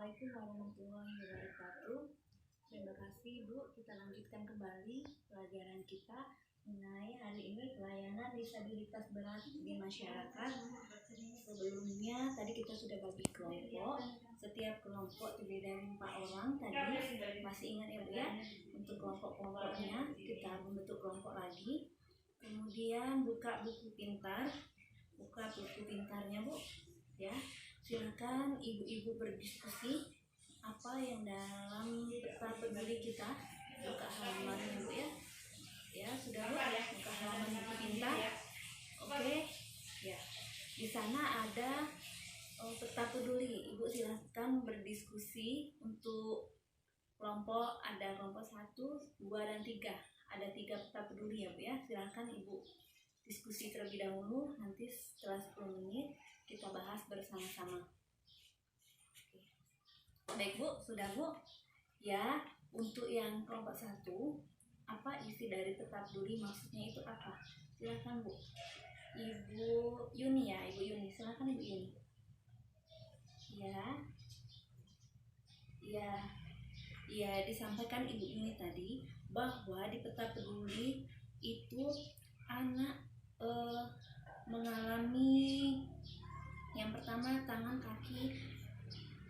Assalamualaikum warahmatullahi wabarakatuh. Terima kasih Bu, kita lanjutkan kembali pelajaran kita mengenai hari ini pelayanan disabilitas berat di masyarakat. Sebelumnya tadi kita sudah bagi kelompok, setiap kelompok terdiri dari 4 orang tadi. Masih ingat ya Bu ya? Untuk kelompok-kelompoknya kita membentuk kelompok lagi. Kemudian buka buku pintarnya Bu ya. Silakan ibu-ibu berdiskusi apa yang dalam peta peduli kita. Buka halaman Bu ya. Ya, sudah Bu ya, buka halaman buku pintar. Oke. Ya. Di sana ada peta peduli. Ibu silakan berdiskusi untuk kelompok, ada kelompok 1, 2 dan 3. Ada 3 peta peduli ya Bu ya. Silakan Ibu diskusi terlebih dahulu, nanti setelah 10 menit kita bahas bersama-sama. Baik Bu, sudah Bu? Ya, untuk yang kelompok 1, apa isi dari peta peduli, maksudnya itu apa? Silakan Bu. Ibu Yuni ya, Ibu Yuni. Silakan Ibu Yuni. Ya, disampaikan Ibu Yuni tadi bahwa di peta peduli itu anak mengalami yang pertama tangan kaki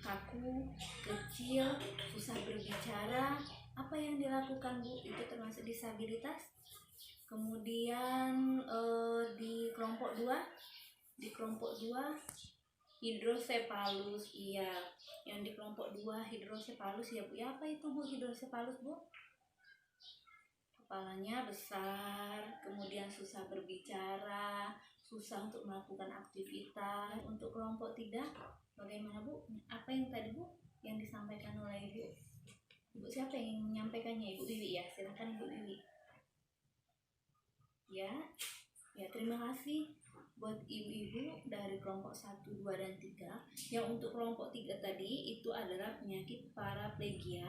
kaku, kecil, susah berbicara. Apa yang dilakukan Bu? Itu termasuk disabilitas. Kemudian di kelompok 2 hidrosepalus. Iya, yang di kelompok 2 hidrosepalus ya Bu. Ya, apa itu Bu hidrosepalus Bu? Kepalanya besar, kemudian susah berbicara, susah untuk melakukan aktivitas. Untuk kelompok 3 bagaimana Bu? Apa yang tadi Bu yang disampaikan oleh Ibu? Ibu siapa yang menyampaikannya? Ibu Wiwi ya. Silakan Ibu Wiwi. Ya, terima kasih buat ibu-ibu dari kelompok 1, 2 dan 3. Yang untuk kelompok 3 tadi itu adalah penyakit paraplegia.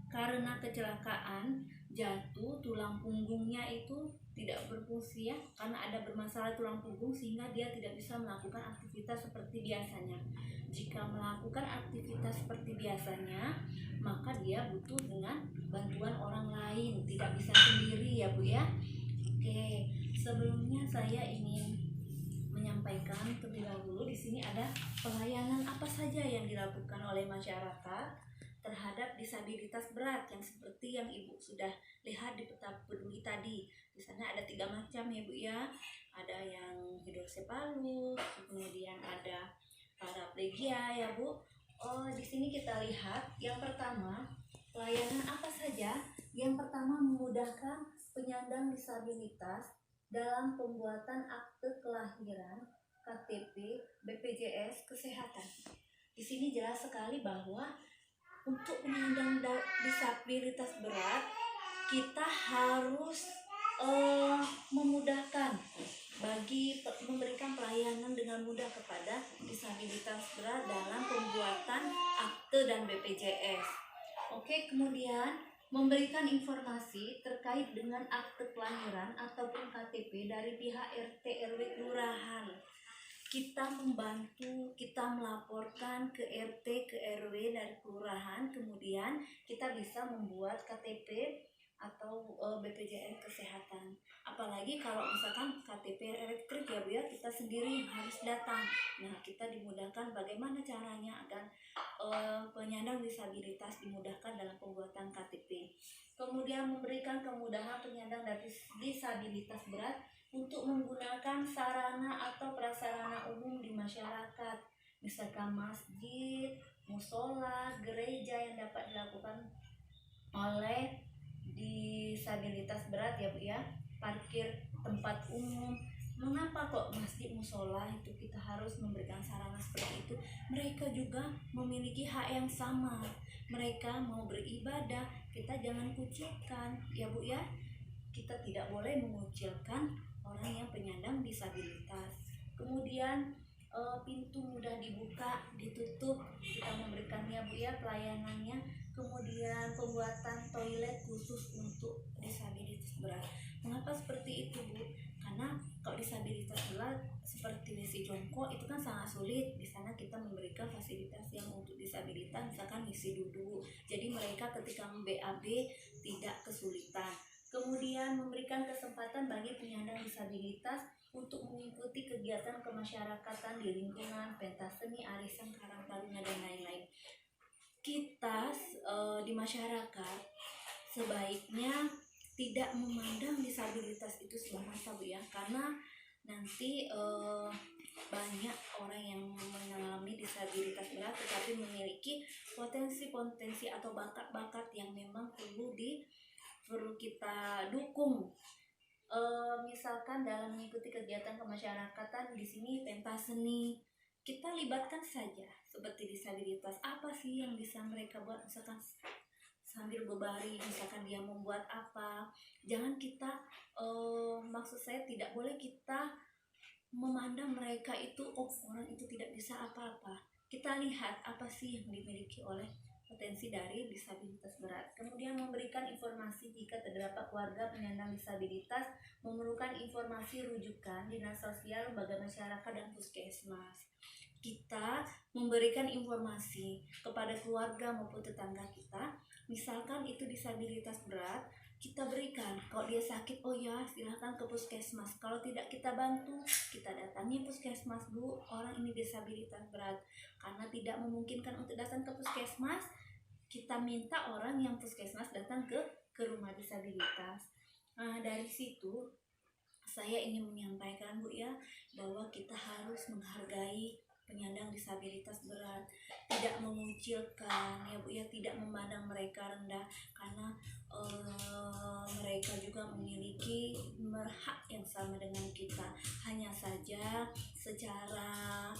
Karena kecelakaan jatuh, tulang punggungnya itu tidak berfungsi ya, karena ada bermasalah tulang punggung sehingga dia tidak bisa melakukan aktivitas seperti biasanya. Jika melakukan aktivitas seperti biasanya, maka dia butuh dengan bantuan orang lain, tidak bisa sendiri ya Bu ya. Oke, sebelumnya saya ingin menyampaikan terlebih dahulu di sini ada pelayanan apa saja yang dilakukan oleh masyarakat terhadap disabilitas berat yang seperti yang Ibu sudah lihat di peta peduli tadi. Di sana ada 3 macam ya Bu ya. Ada yang hidrosepalus, kemudian ada paraplegia ya Bu. Di sini kita lihat yang pertama, pelayanan apa saja? Yang pertama, memudahkan penyandang disabilitas dalam pembuatan akte kelahiran, KTP, BPJS Kesehatan. Di sini jelas sekali bahwa untuk penyandang disabilitas berat kita harus memudahkan bagi memberikan pelayanan dengan mudah kepada disabilitas berat dalam pembuatan akte dan BPJS. Oke, kemudian memberikan informasi terkait dengan akte kelahiran ataupun KTP dari pihak RT RW kelurahan. Kita membantu, kita melaporkan ke RT ke RW dari kelurahan, kemudian kita bisa membuat KTP atau BPJS Kesehatan. Apalagi kalau misalkan KTP elektrik ya Bu ya, kita sendiri harus datang. Nah, kita dimudahkan bagaimana caranya agar penyandang disabilitas dimudahkan dalam pembuatan KTP. Kemudian memberikan kemudahan penyandang disabilitas berat untuk menggunakan sarana atau prasarana umum di masyarakat, misalkan masjid, musola, gereja yang dapat dilakukan oleh disabilitas berat ya Bu ya. Parkir tempat umum. Mengapa kok masjid, musola itu kita harus memberikan sarana seperti itu? Mereka juga memiliki hak yang sama. Mereka mau beribadah, kita jangan kucilkan ya Bu ya. Kita tidak boleh mengucilkan orang yang penyandang disabilitas. Kemudian pintu mudah dibuka, ditutup, kita memberikannya Bu ya pelayanannya. Kemudian pembuatan toilet khusus untuk disabilitas berat. Mengapa seperti itu Bu? Karena Kalau disabilitas berat seperti misi jongkok itu kan sangat sulit. Di sana kita memberikan fasilitas yang untuk disabilitas, misalkan misi duduk. Jadi mereka ketika BAB tidak kesulitan. Kemudian memberikan kesempatan bagi penyandang disabilitas untuk mengikuti kegiatan kemasyarakatan di lingkungan, pentas seni, arisan, karang taruna, dan lain-lain. Kita di masyarakat sebaiknya tidak memandang disabilitas itu sebelah mata, Bu ya, karena nanti banyak orang yang mengalami disabilitas berat tetapi memiliki potensi-potensi atau bakat-bakat yang memang perlu kita dukung. Misalkan dalam mengikuti kegiatan kemasyarakatan di sini pentas seni, kita libatkan saja seperti disabilitas. Apa sih yang bisa mereka buat, misalkan sambil berbaring, misalkan dia membuat apa. Jangan kita maksud saya tidak boleh kita memandang mereka itu orang itu tidak bisa apa-apa. Kita lihat apa sih yang dimiliki oleh potensi dari disabilitas berat. Kemudian memberikan informasi jika terdapat keluarga penyandang disabilitas memerlukan informasi rujukan dinas sosial, lembaga masyarakat, dan puskesmas. Kita memberikan informasi kepada keluarga maupun tetangga kita. Misalkan itu disabilitas berat, kita berikan. Kalau dia sakit, oh ya silahkan ke puskesmas. Kalau tidak kita bantu, kita datangi puskesmas, Bu, orang ini disabilitas berat. Karena tidak memungkinkan untuk datang ke puskesmas, kita minta orang yang puskesmas datang ke rumah disabilitas. Nah, dari situ saya ingin menyampaikan, Bu ya, bahwa kita harus menghargai penyandang disabilitas berat, tidak mengucilkan ya Bu ya, tidak memandang mereka rendah, karena mereka juga memiliki hak yang sama dengan kita. Hanya saja secara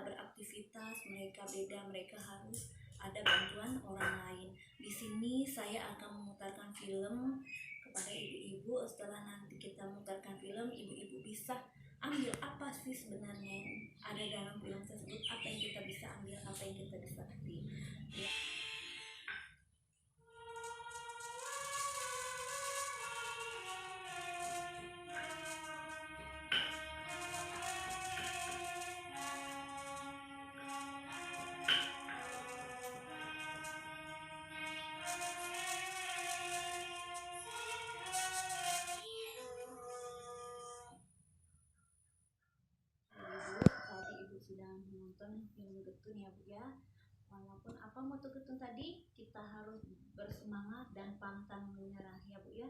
beraktivitas mereka beda, mereka harus ada bantuan orang lain. Di sini saya akan memutarkan film kepada ibu-ibu. Setelah nanti kita memutarkan film, ibu-ibu bisa ambil apa sih sebenarnya yang ada dalam film tersebut, apa yang kita bisa ambil, apa yang kita bisa ngerti ya. Tadi ibu sudah menonton film Getun ya Bu ya. Walaupun apa moto Getun tadi, kita harus bersemangat dan pantang menyerah ya Bu ya.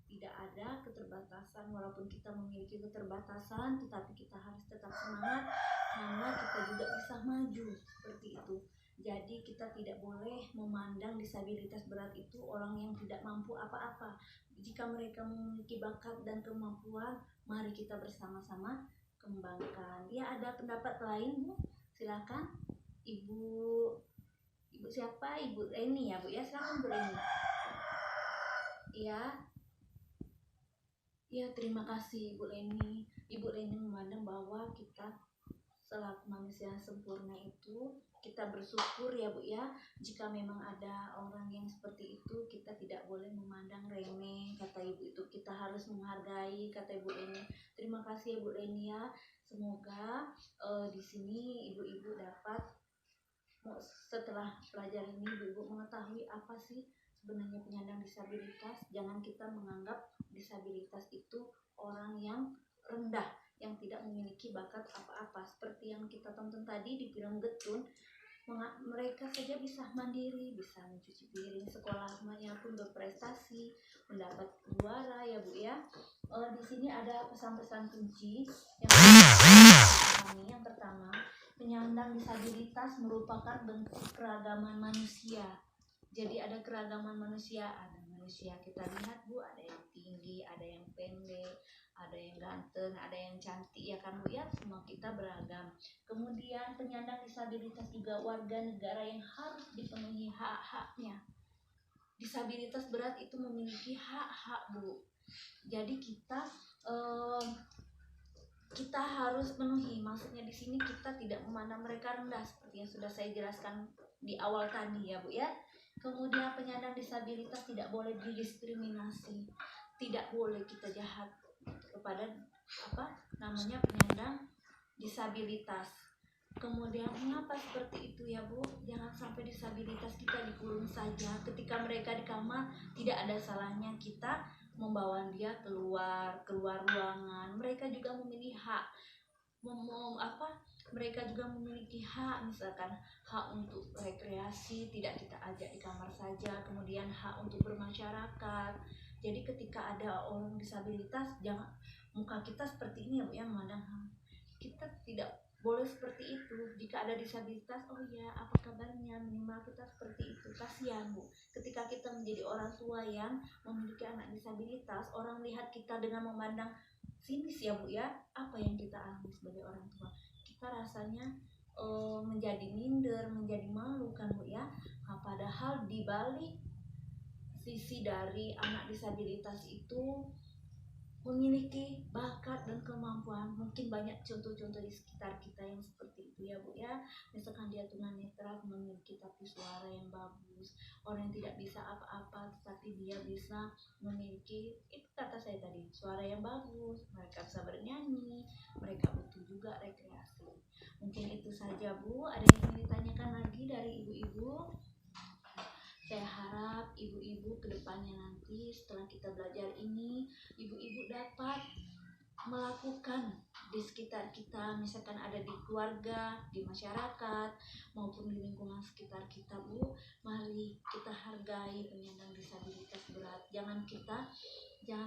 Tidak ada keterbatasan, walaupun kita memiliki keterbatasan, tetapi kita harus tetap semangat karena kita juga bisa maju, seperti itu. Jadi kita tidak boleh memandang disabilitas berat itu orang yang tidak mampu apa-apa. Jika mereka memiliki bakat dan kemampuan, mari kita bersama-sama kembangkan. Ya, ada pendapat lain Bu? Silakan. Ibu siapa? Ibu Reni ya Bu ya, silakan Bu Reni. Iya. Ya, terima kasih Ibu Leni. Ibu Leni memandang bahwa kita selaku manusia yang sempurna itu, kita bersyukur ya Bu ya. Jika memang ada orang yang seperti itu, kita tidak boleh memandang remeh, kata Ibu itu. Kita harus menghargai, kata Ibu Leni. Terima kasih Ibu Leni ya. Semoga di sini ibu-ibu dapat setelah pelajaran ini ibu-ibu mengetahui apa sih sebenarnya penyandang disabilitas. Jangan kita menganggap disabilitas itu orang yang rendah, yang tidak memiliki bakat apa-apa. Seperti yang kita tonton tadi di film Getun, mereka saja bisa mandiri, bisa mencuci piring, sekolahnya pun berprestasi, mendapat juara ya Bu ya. Di sini ada pesan-pesan kunci yang kami. Yang pertama, penyandang disabilitas merupakan bentuk keragaman manusia. Jadi ada keragaman manusia, ada manusia kita lihat Bu, ada yang tinggi, ada yang pendek, ada yang ganteng, ada yang cantik ya kan Bu ya, semua kita beragam. Kemudian penyandang disabilitas juga warga negara yang harus dipenuhi hak-haknya. Disabilitas berat itu memiliki hak-hak Bu. Jadi kita harus penuhi. Maksudnya di sini kita tidak memandang mereka rendah seperti yang sudah saya jelaskan di awal tadi ya Bu ya. Kemudian penyandang disabilitas tidak boleh didiskriminasi, tidak boleh kita jahat kepada penyandang disabilitas. Kemudian mengapa seperti itu ya Bu? Jangan sampai disabilitas kita dikurung saja. Ketika mereka di kamar, tidak ada salahnya kita membawa dia keluar ruangan. Mereka juga memiliki hak mereka juga memiliki hak, misalkan hak untuk rekreasi, tidak kita ajak di kamar saja, kemudian hak untuk bermasyarakat. Jadi ketika ada orang disabilitas, jangan muka kita seperti ini ya Bu ya, memandang kita tidak boleh seperti itu. Jika ada disabilitas, oh ya apa kabarnya, minimal kita seperti itu. Kasihan Bu, ketika kita menjadi orang tua yang memiliki anak disabilitas, orang lihat kita dengan memandang sinis ya Bu ya, apa yang kita alami sebagai orang tua, kita rasanya menjadi minder, menjadi malu kan Bu ya. Nah, padahal di balik sisi dari anak disabilitas itu memiliki bakat dan kemampuan. Mungkin banyak contoh-contoh di sekitar kita yang seperti itu ya Bu ya. Misalkan dia tunanetra memiliki tapi suara yang bagus, orang yang tidak bisa apa-apa tetapi dia bisa memiliki, itu kata saya tadi, suara yang bagus, mereka bisa bernyanyi, mereka butuh juga rekreasi. Mungkin itu saja Bu. Ada yang ingin ditanyakan lagi dari ibu-ibu? Saya harap ibu-ibu kedepannya nanti setelah kita belajar ini, ibu-ibu dapat melakukan di sekitar kita, misalkan ada di keluarga, di masyarakat, maupun di lingkungan sekitar kita Bu. Mari kita hargai penyandang disabilitas berat. Jangan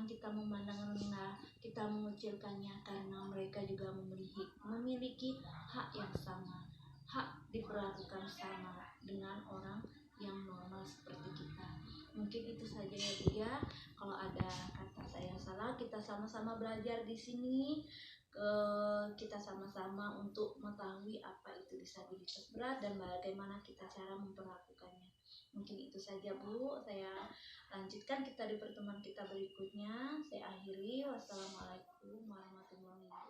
kita memandang rendah, kita mengucilkannya, karena mereka juga memiliki hak yang sama, hak diperlakukan sama dengan orang yang normal seperti kita. Mungkin itu saja ya Bu ya. Kalau ada kata saya salah, kita sama-sama belajar di sini. Kita sama-sama untuk mengetahui apa itu disabilitas berat dan bagaimana kita cara memperlakukannya. Mungkin itu saja Bu. Saya lanjutkan kita di pertemuan kita berikutnya. Saya akhiri. Wassalamualaikum warahmatullahi wabarakatuh.